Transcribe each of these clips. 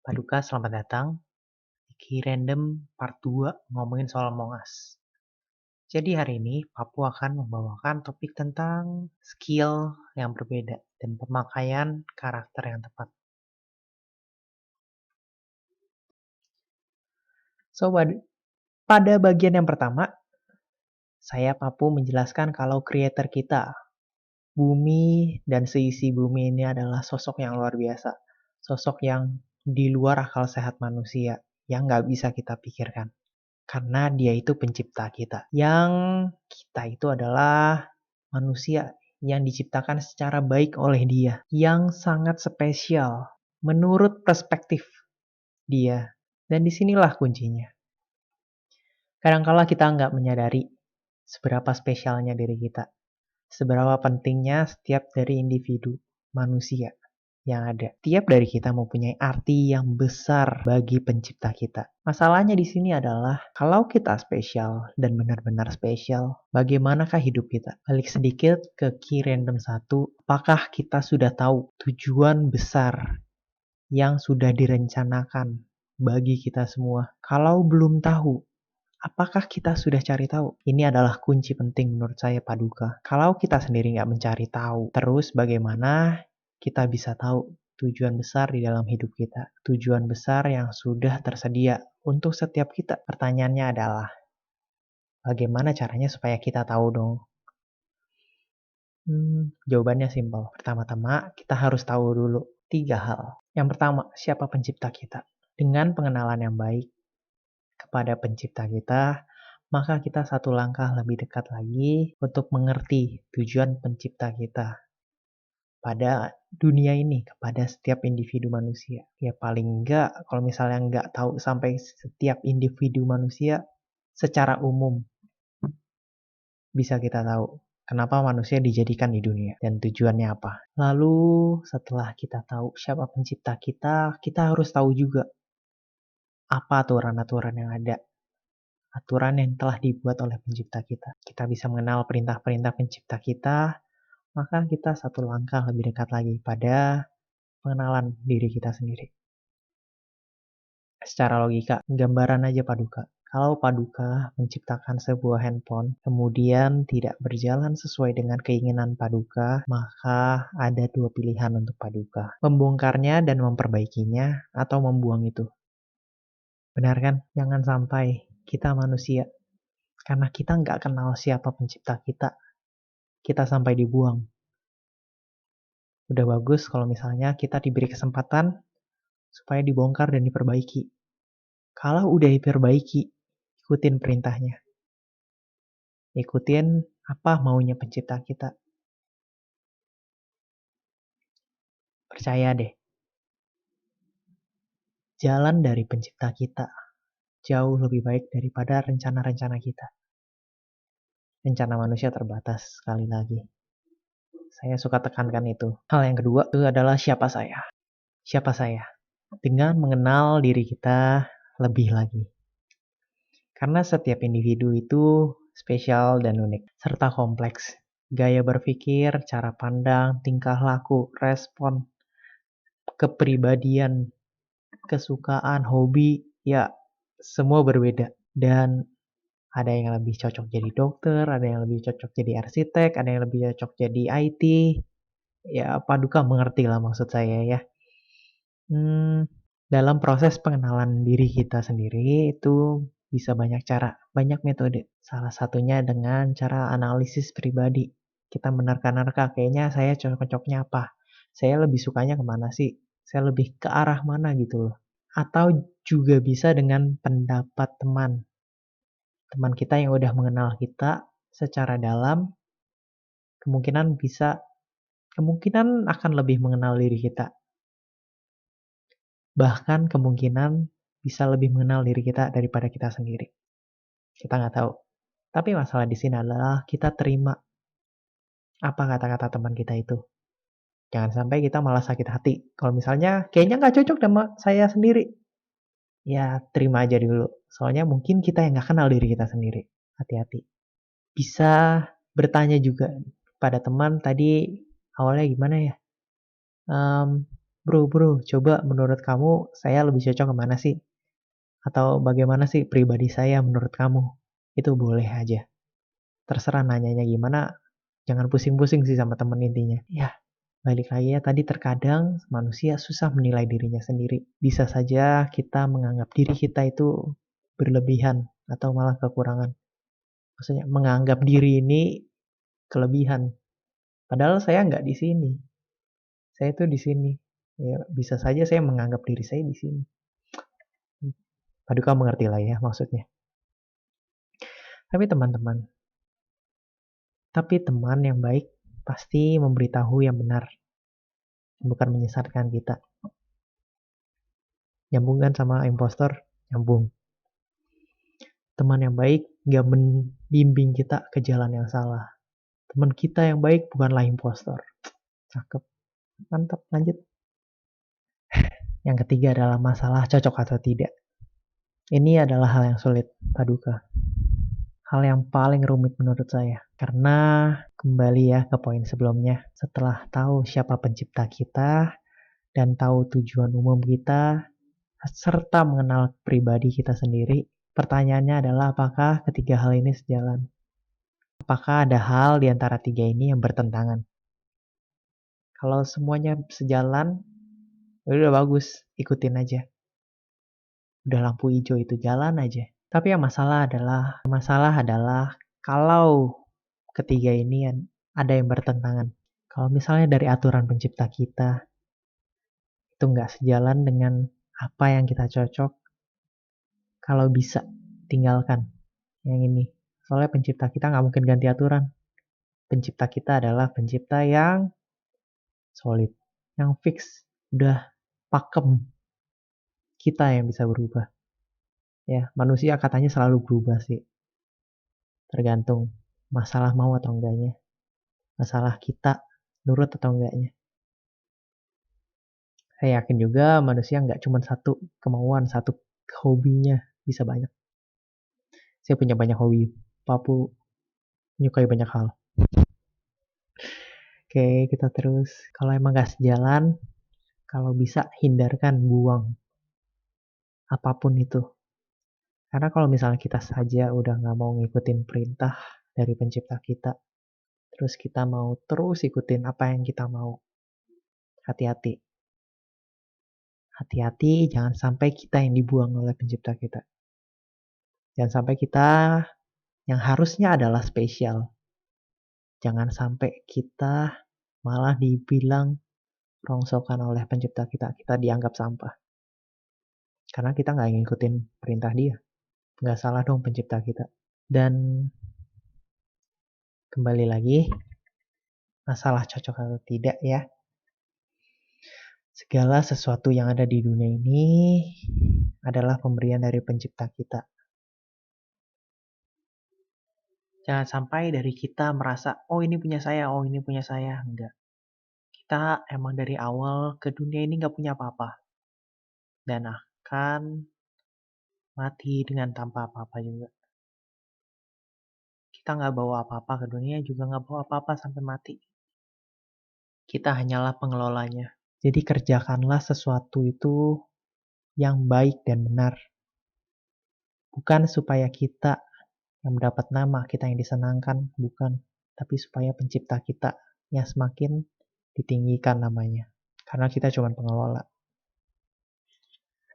Paduka, selamat datang di Key Random Part 2 ngomongin soal Among Us. Jadi hari ini Papu akan membawakan topik tentang skill yang berbeda dan pemakaian karakter yang tepat. So, pada bagian yang pertama, saya Papu menjelaskan kalau creator kita, Bumi dan seisi bumi ini adalah sosok yang luar biasa. Sosok yang di luar akal sehat manusia, yang nggak bisa kita pikirkan. Karena dia itu pencipta kita. Yang kita itu adalah manusia yang diciptakan secara baik oleh dia. Yang sangat spesial menurut perspektif dia. Dan disinilah kuncinya. Kadangkala kita nggak menyadari seberapa spesialnya diri kita. Seberapa pentingnya setiap dari individu manusia yang ada. Tiap dari kita mempunyai arti yang besar bagi pencipta kita. Masalahnya di sini adalah kalau kita spesial dan benar-benar spesial, bagaimanakah hidup kita? Balik sedikit ke key random 1, apakah kita sudah tahu tujuan besar yang sudah direncanakan bagi kita semua? Kalau belum tahu, apakah kita sudah cari tahu? Ini adalah kunci penting menurut saya, Paduka. Kalau kita sendiri nggak mencari tahu, terus bagaimana kita bisa tahu tujuan besar di dalam hidup kita? Tujuan besar yang sudah tersedia untuk setiap kita. Pertanyaannya adalah, bagaimana caranya supaya kita tahu dong? Jawabannya simpel. Pertama-tama, kita harus tahu dulu 3 hal. Yang pertama, siapa pencipta kita? Dengan pengenalan yang baik kepada pencipta kita, maka kita satu langkah lebih dekat lagi untuk mengerti tujuan pencipta kita pada dunia ini, kepada setiap individu manusia. Ya paling enggak, kalau misalnya enggak tahu sampai setiap individu manusia, secara umum bisa kita tahu kenapa manusia dijadikan di dunia dan tujuannya apa. Lalu setelah kita tahu siapa pencipta kita, kita harus tahu juga apa aturan-aturan yang ada, aturan yang telah dibuat oleh pencipta kita. Kita bisa mengenal perintah-perintah pencipta kita, maka kita satu langkah lebih dekat lagi pada pengenalan diri kita sendiri. Secara logika, gambaran aja Paduka. Kalau Paduka menciptakan sebuah handphone, kemudian tidak berjalan sesuai dengan keinginan Paduka, maka ada 2 pilihan untuk Paduka. Membongkarnya dan memperbaikinya, atau membuang itu. Benar kan? Jangan sampai kita manusia, karena kita nggak kenal siapa pencipta kita sampai dibuang. Udah bagus kalau misalnya kita diberi kesempatan supaya dibongkar dan diperbaiki. Kalau udah diperbaiki, ikutin perintahnya. Ikutin apa maunya pencipta kita. Percaya deh, jalan dari pencipta kita jauh lebih baik daripada rencana-rencana kita. Rencana manusia terbatas, sekali lagi. Saya suka tekankan itu. Hal yang kedua itu adalah siapa saya. Siapa saya? Dengan mengenal diri kita lebih lagi. Karena setiap individu itu spesial dan unik, serta kompleks. Gaya berpikir, cara pandang, tingkah laku, respon, kepribadian, kesukaan, hobi, ya semua berbeda. Dan ada yang lebih cocok jadi dokter, ada yang lebih cocok jadi arsitek, ada yang lebih cocok jadi IT. Ya, Paduka mengerti lah maksud saya ya. Dalam proses pengenalan diri kita sendiri itu bisa banyak cara, banyak metode. Salah satunya dengan cara analisis pribadi. Kita menerka-nerka, kayaknya saya cocoknya apa? Saya lebih sukanya kemana sih? Saya lebih ke arah mana gitu loh. Atau juga bisa dengan pendapat teman. Teman kita yang udah mengenal kita secara dalam, kemungkinan akan lebih mengenal diri kita. Bahkan kemungkinan bisa lebih mengenal diri kita daripada kita sendiri. Kita nggak tahu. Tapi masalah di sini adalah kita terima apa kata-kata teman kita itu. Jangan sampai kita malah sakit hati. Kalau misalnya kayaknya nggak cocok sama saya sendiri. Ya terima aja dulu. Soalnya mungkin kita yang nggak kenal diri kita sendiri. Hati-hati. Bisa bertanya juga pada teman tadi awalnya gimana ya. Bro, coba menurut kamu saya lebih cocok kemana sih? Atau bagaimana sih pribadi saya menurut kamu? Itu boleh aja. Terserah nanyanya gimana, jangan pusing-pusing sih sama temen intinya. Ya, balik lagi ya, tadi terkadang manusia susah menilai dirinya sendiri. Bisa saja kita menganggap diri kita itu berlebihan atau malah kekurangan. Maksudnya menganggap diri ini kelebihan. Padahal saya nggak di sini. Saya tuh di sini. Ya, bisa saja saya menganggap diri saya di sini. Aduh, kamu mengerti lah ya maksudnya. Tapi teman-teman, teman yang baik pasti memberitahu yang benar, bukan menyesatkan kita. Nyambung kan sama impostor? Nyambung. Teman yang baik gak membimbing kita ke jalan yang salah. Teman kita yang baik bukanlah impostor. Cakep. Mantap, lanjut. Yang ketiga adalah masalah cocok atau tidak. Ini adalah hal yang sulit, Paduka. Hal yang paling rumit menurut saya. Karena kembali ya ke poin sebelumnya. Setelah tahu siapa pencipta kita dan tahu tujuan umum kita, serta mengenal pribadi kita sendiri, pertanyaannya adalah apakah ketiga hal ini sejalan? Apakah ada hal di antara tiga ini yang bertentangan? Kalau semuanya sejalan, udah bagus, ikutin aja. Udah lampu hijau itu jalan aja. Tapi yang masalah adalah kalau ketiga ini ada yang bertentangan. Kalau misalnya dari aturan pencipta kita itu nggak sejalan dengan apa yang kita cocok, kalau bisa tinggalkan yang ini. Soalnya pencipta kita nggak mungkin ganti aturan. Pencipta kita adalah pencipta yang solid, yang fix, udah pakem. Kita yang bisa berubah. Ya, manusia katanya selalu berubah sih. Tergantung masalah mau atau enggaknya. Masalah kita nurut atau enggaknya. Saya yakin juga manusia nggak cuma satu kemauan, satu hobinya, bisa banyak. Saya punya banyak hobi, Papu menyukai banyak hal. Oke, kita terus. Kalau emang nggak sejalan, kalau bisa hindarkan, buang apapun itu. Karena kalau misalnya kita saja udah nggak mau ngikutin perintah dari pencipta kita, terus kita mau terus ikutin apa yang kita mau, hati-hati. Hati-hati, jangan sampai kita yang dibuang oleh pencipta kita. Jangan sampai kita yang harusnya adalah spesial. Jangan sampai kita malah dibilang rongsokan oleh pencipta kita. Kita dianggap sampah. Karena kita nggak ngikutin perintah dia. Nggak salah dong pencipta kita. Dan kembali lagi, masalah cocok atau tidak ya. Segala sesuatu yang ada di dunia ini adalah pemberian dari pencipta kita. Jangan sampai dari kita merasa, oh ini punya saya, oh ini punya saya. Enggak. Kita emang dari awal ke dunia ini nggak punya apa-apa. Dan akan mati dengan tanpa apa-apa juga. Kita nggak bawa apa-apa ke dunia, juga nggak bawa apa-apa sampai mati. Kita hanyalah pengelolanya. Jadi kerjakanlah sesuatu itu yang baik dan benar. Bukan supaya kita yang mendapat nama, kita yang disenangkan, bukan. Tapi supaya pencipta kita yang semakin ditinggikan namanya. Karena kita cuma pengelola.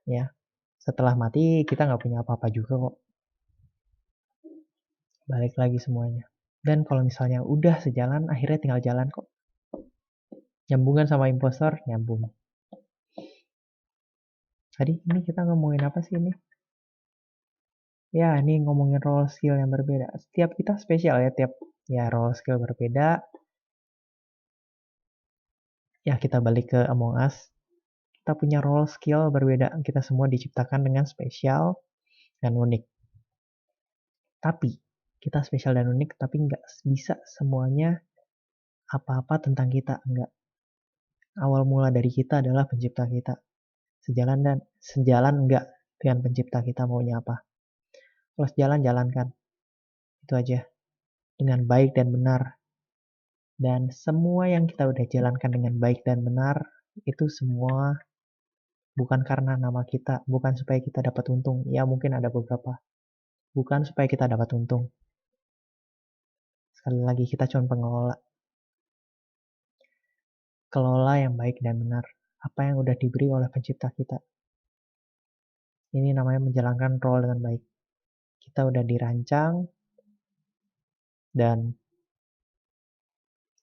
Ya, setelah mati kita nggak punya apa-apa juga kok. Balik lagi semuanya. Dan kalau misalnya udah sejalan, akhirnya tinggal jalan kok. Nyambungan sama impostor, nyambung. Tadi ini kita ngomongin apa sih ini? Ya, ini ngomongin role skill yang berbeda. Setiap kita spesial ya, tiap ya role skill berbeda. Ya, kita balik ke Among Us. Kita punya role skill berbeda. Kita semua diciptakan dengan spesial dan unik. Tapi, kita spesial dan unik, tapi nggak bisa semuanya apa-apa tentang kita. Nggak. Awal mula dari kita adalah pencipta kita. Sejalan enggak dengan pencipta kita maunya apa. Kalau sejalan, jalankan. Itu aja. Dengan baik dan benar. Dan semua yang kita udah jalankan dengan baik dan benar, Itu semua bukan karena nama kita, bukan supaya kita dapat untung. Ya mungkin ada beberapa. Bukan supaya kita dapat untung. Sekali lagi kita cuma pengelola. Kelola yang baik dan benar. Apa yang udah diberi oleh pencipta kita. Ini namanya menjalankan role dengan baik. Kita udah dirancang dan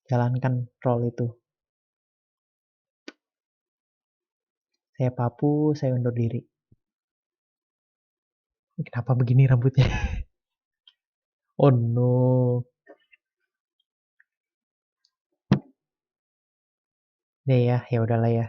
jalankan role itu. Saya Papu, saya undur diri. Kenapa begini rambutnya? Oh no. Deh ya, ya udahlah ya.